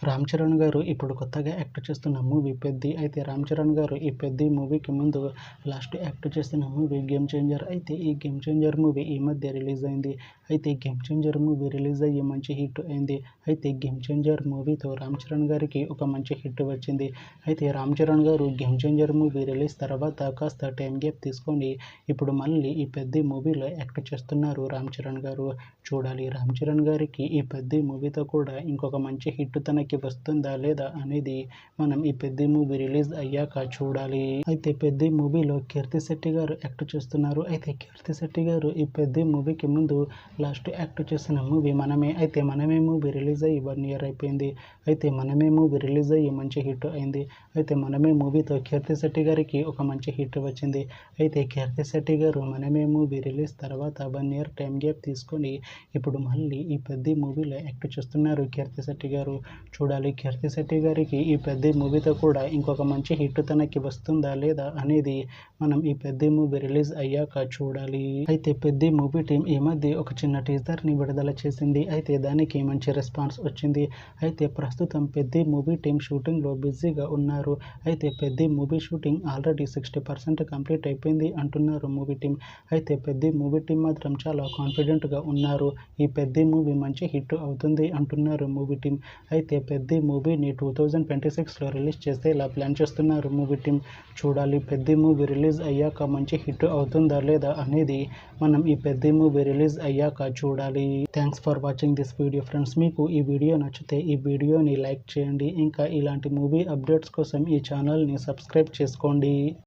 రామ్ చరణ్ గారు ఇప్పుడు కొత్తగా యాక్ట్ చేస్తున్న మూవీ పెద్ది. అయితే రామ్ చరణ్ గారు ఈ పెద్ది మూవీకి ముందు లాస్ట్ యాక్ట్ చేస్తున్న మూవీ గేమ్ చేంజర్. అయితే ఈ గేమ్ చేంజర్ మూవీ ఈ మధ్య రిలీజ్ అయింది. అయితే గేమ్ చేంజర్ మూవీ రిలీజ్ అయ్యి మంచి హిట్ అయింది. అయితే గేమ్ చేంజర్ మూవీతో రామ్ చరణ్ గారికి ఒక మంచి హిట్ వచ్చింది. అయితే రామ్ చరణ్ గారు గేమ్ చేంజర్ మూవీ రిలీజ్ తర్వాత కాస్త టైం గ్యాప్ తీసుకొని ఇప్పుడు మళ్ళీ ఈ పెద్ది మూవీలో యాక్ట్ చేస్తున్నారు రామ్ చరణ్ గారు. చూడాలి రామ్ చరణ్ గారికి ఈ పెద్ది మూవీతో కూడా ఇంకొక మంచి హిట్ తనకి వస్తుందా లేదా అనేది మనం ఈ పెద్ది మూవీ రిలీజ్ అయ్యాక చూడాలి. అయితే పెద్ది మూవీలో కీర్తి శెట్టి గారు యాక్ట్ చేస్తున్నారు. అయితే కీర్తి శెట్టి గారు ఈ పెద్ది మూవీకి ముందు లాస్ట్ యాక్ట్ చేసిన మూవీ మనమే. అయితే మనమే మూవీ రిలీజ్ అయ్యి 1 year అయిపోయింది. అయితే మనమే మూవీ రిలీజ్ అయ్యి మంచి హిట్ అయింది. అయితే మనమే మూవీతో కీర్తి శెట్టి గారికి ఒక మంచి హిట్ వచ్చింది. అయితే కీర్తి శెట్టి గారు మనమే మూవీ రిలీజ్ తర్వాత 1 year టైం గ్యాప్ తీసుకొని ఇప్పుడు మళ్ళీ ఈ పెద్ది మూవీలో యాక్ట్ చేస్తున్నారు కీర్తి శెట్టి గారు. చూడాలి కీర్తి శెట్టి గారికి ఈ పెద్ది మూవీతో కూడా ఇంకొక మంచి హిట్ తనకి వస్తుందా లేదా అనేది మనం ఈ పెద్ది మూవీ రిలీజ్ అయ్యాక చూడాలి. అయితే పెద్ది మూవీ టీం ఈ మధ్య ఒక చిన్న టీజర్ని విడుదల చేసింది. అయితే దానికి మంచి రెస్పాన్స్ వచ్చింది. అయితే ప్రస్తుతం పెద్ది మూవీ టీం షూటింగ్లో బిజీగా ఉన్నారు. అయితే Peddi movie shooting already 60% complete అయిపోయింది అంటున్నారు మూవీ టీం. అయితే పెద్ది మూవీ టీం మాత్రం చాలా కాన్ఫిడెంట్గా ఉన్నారు. ఈ పెద్ది మూవీ మంచి హిట్ అవుతుంది అంటున్నారు మూవీ టీం. అయితే పెద్ది మూవీని 2026లో రిలీజ్ చేస్తే ఇలా ప్లాన్ చేస్తున్నారు మూవీ టీం. చూడాలి పెద్ది మూవీ రిలీజ్ అయ్యాక మంచి హిట్ అవుతుందా లేదా అనేది మనం ఈ పెద్ది మూవీ రిలీజ్ అయ్యాక చూడాలి. Thanks for watching this video friends. మీకు ఈ వీడియో నచ్చితే ఈ వీడియోని లైక్ చేయండి. ఇంకా ఇలాంటి మూవీ అప్డేట్స్ కోసం ఈ ఛానల్ని సబ్స్క్రైబ్ చేసుకోండి.